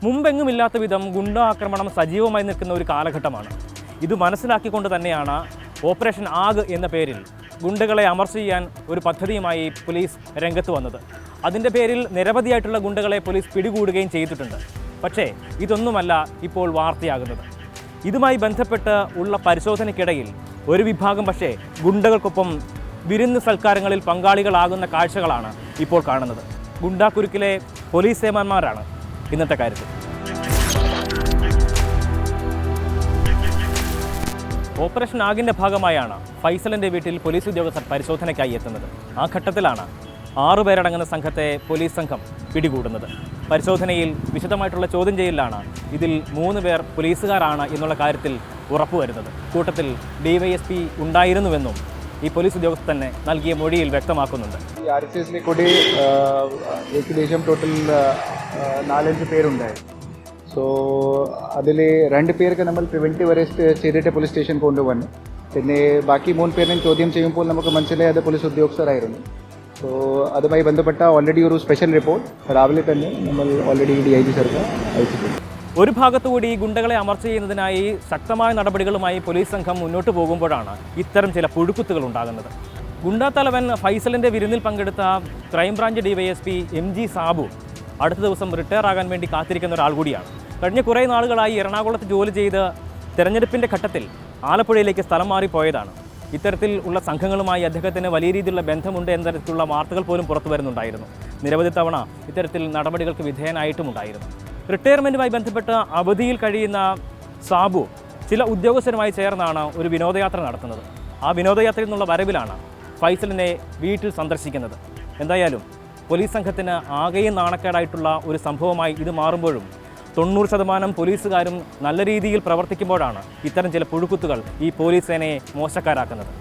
മുമ്പെങ്ങുമില്ലാത്ത വിധം ഗുണ്ട ആക്രമണം സജീവമായി നിൽക്കുന്ന ഒരു കാലഘട്ടമാണ്. ഇത് മനസ്സിലാക്കിക്കൊണ്ട് തന്നെയാണ് ഓപ്പറേഷൻ ആഗ് എന്ന പേരിൽ ഗുണ്ടകളെ അമർച്ച ചെയ്യാൻ ഒരു പദ്ധതിയുമായി പോലീസ് രംഗത്ത് വന്നത്. അതിൻ്റെ പേരിൽ നിരവധിയായിട്ടുള്ള ഗുണ്ടകളെ പോലീസ് പിടികൂടുകയും ചെയ്തിട്ടുണ്ട്. പക്ഷേ ഇതൊന്നുമല്ല ഇപ്പോൾ വാർത്തയാകുന്നത്. ഇതുമായി ബന്ധപ്പെട്ട് ഉള്ള പരിശോധനയ്ക്കിടയിൽ ഒരു വിഭാഗം പക്ഷേ ഗുണ്ടകൾക്കൊപ്പം വിരുന്ന് സൽക്കാരങ്ങളിൽ പങ്കാളികളാകുന്ന കാഴ്ചകളാണ് ഇപ്പോൾ കാണുന്നത്. ഗുണ്ടാക്കുരുക്കിലെ പോലീസ് സേമാന്മാരാണ് ഇന്നത്തെ കാര്യത്തിൽ. ഓപ്പറേഷൻ ആഗിൻ്റെ ഭാഗമായാണ് ഫൈസലിൻ്റെ വീട്ടിൽ പോലീസ് ഉദ്യോഗസ്ഥർ പരിശോധനയ്ക്കായി എത്തുന്നത്. ആ ഘട്ടത്തിലാണ് 6 പേരടങ്ങുന്ന സംഘത്തെ പോലീസ് സംഘം പിടികൂടുന്നത്. പരിശോധനയിൽ വിശദമായിട്ടുള്ള ചോദ്യം ചെയ്യലിലാണ് ഇതിൽ 3 പേർ പോലീസുകാരാണ് എന്നുള്ള കാര്യത്തിൽ ഉറപ്പുവരുന്നത്. കൂട്ടത്തിൽ DYSP ഉണ്ടായിരുന്നുവെന്നും ഈ പോലീസ് ഉദ്യോഗസ്ഥർ തന്നെ നൽകിയ മൊഴിയിൽ വ്യക്തമാക്കുന്നുണ്ട്. ഈ RSSലെ കൂടി ഏകദേശം ടോട്ടൽ 4-5 പേരുണ്ടായി. സോ അതിൽ 2 പേർക്ക് നമ്മൾ പ്രിവെൻറ്റീവ് അറസ്റ്റ് ചെയ്തിട്ട് പോലീസ് സ്റ്റേഷൻ കൊണ്ടുവന്നു. പിന്നെ ബാക്കി 3 പേരിനെ ചോദ്യം ചെയ്യുമ്പോൾ നമുക്ക് മനസ്സിലായി അത് പോലീസ് ഉദ്യോഗസ്ഥരായിരുന്നു. സോ അതുമായി ബന്ധപ്പെട്ട ഓൾറെഡി ഒരു സ്പെഷ്യൽ റിപ്പോർട്ട് രാവിലെ തന്നെ നമ്മൾ ഓൾറെഡി DIG സർക്ക് അയച്ചിട്ടുണ്ട്. ഒരു ഭാഗത്തുകൂടി ഗുണ്ടകളെ അമർച്ച ചെയ്യുന്നതിനായി ശക്തമായ നടപടികളുമായി പോലീസ് സംഘം മുന്നോട്ട് പോകുമ്പോഴാണ് ഇത്തരം ചില പുഴുക്കുത്തുകൾ ഉണ്ടാകുന്നത്. ഗുണ്ടാ തലവൻ ഫൈസലിൻ്റെ വിരുന്നിൽ പങ്കെടുത്ത ക്രൈംബ്രാഞ്ച് DYSP MG സാബു അടുത്ത ദിവസം റിട്ടയർ ആകാൻ വേണ്ടി കാത്തിരിക്കുന്ന ഒരാൾ കൂടിയാണ്. കഴിഞ്ഞ കുറേ നാളുകളായി എറണാകുളത്ത് ജോലി ചെയ്ത് തെരഞ്ഞെടുപ്പിൻ്റെ ഘട്ടത്തിൽ ആലപ്പുഴയിലേക്ക് സ്ഥലം മാറിപ്പോയതാണ്. ഇത്തരത്തിൽ ഉള്ള സംഘങ്ങളുമായി അദ്ദേഹത്തിന് വലിയ രീതിയിലുള്ള ബന്ധമുണ്ട് എന്ന തരത്തിലുള്ള വാർത്തകൾ പോലും പുറത്തു വരുന്നുണ്ടായിരുന്നു. നിരവധി തവണ ഇത്തരത്തിൽ നടപടികൾക്ക് വിധേയനായിട്ടുമുണ്ടായിരുന്നു. റിട്ടയർമെൻറ്റുമായി ബന്ധപ്പെട്ട് അവധിയിൽ കഴിയുന്ന സാബു ചില ഉദ്യോഗസ്ഥരുമായി ചേർന്നാണ് ഒരു വിനോദയാത്ര നടത്തുന്നത്. ആ വിനോദയാത്രയിൽ നിന്നുള്ള വരവിലാണ് ഫൈസലിനെ വീട്ടിൽ സന്ദർശിക്കുന്നത്. എന്തായാലും പോലീസ് സംഘത്തിന് ആകെയും നാണക്കേടായിട്ടുള്ള ഒരു സംഭവമായി ഇത് മാറുമ്പോഴും 90% പോലീസുകാരും നല്ല രീതിയിൽ പ്രവർത്തിക്കുമ്പോഴാണ് ഇത്തരം ചില പുഴുക്കുത്തുകൾ ഈ പോലീസ് സേനയെ മോശക്കാരാക്കുന്നത്.